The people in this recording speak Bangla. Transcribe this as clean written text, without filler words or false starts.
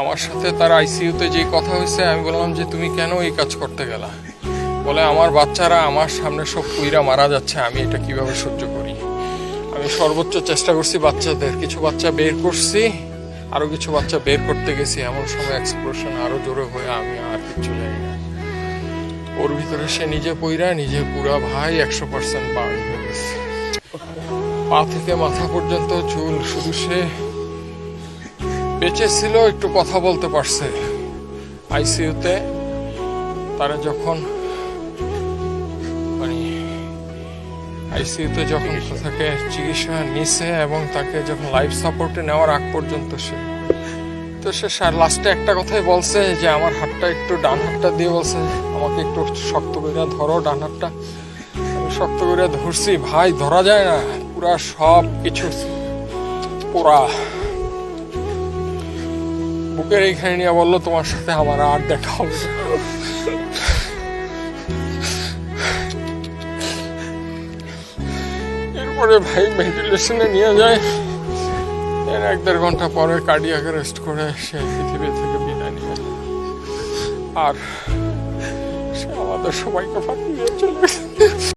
আমার সাথে তার আইসিইউতে যে কথা হয়েছে, আমি বললাম যে তুমি কেন এই কাজ করতে গেলা? বলে আমার বাচ্চারা আমার সামনে সব কুইরা মারা যাচ্ছে, আমি এটা কিভাবে সহ্য করি। আমি সর্বোচ্চ চেষ্টা করছি বাচ্চাদের, কিছু বাচ্চা বের করছি, আরও কিছু বাচ্চা বের করতে গেছি, এমন সময় এক্সপ্লোশন আরও জোরে হয়ে আমি আর কিছু জানি না। ওর ভিতরে সে নিজে পইরা নিজে পুরা ভাই 100% বার্ন হয়ে গেছে, পা থেকে মাথা পর্যন্ত চুল। শুধু সে বেঁচে ছিল, একটু কথা বলতে পারছে। আইসিইউতে তারা যখন আইসিইউতে যখন তাকে চিকিৎসা নিছে এবং তাকে যখন লাইফ সাপোর্টে নেওয়ার আগ পর্যন্ত সে লাস্টে একটা কথাই বলছে যে আমার হাতটা একটু, ডান হাতটা দিয়ে বলছে আমাকে একটু শক্ত করে ধরো ডান হাতটা। আমি শক্ত করে ধরছি, ভাই ধরা যায় না, পুরা সব কিছু পুরা বুকের এইখানে নিয়ে বললো তোমার সাথে আমার আর দেখা হবে। এরপরে ভাই ভেন্টিলেশনে নিয়ে যায়, এর 1-1.5 ঘন্টা পরে কার্ডিয়াক অ্যারেস্ট করে সে পৃথিবী থেকে বিদায় নিয়ে, আর সে আমাদের সবাইকে ফাঁকি দিয়ে চলে গেছে।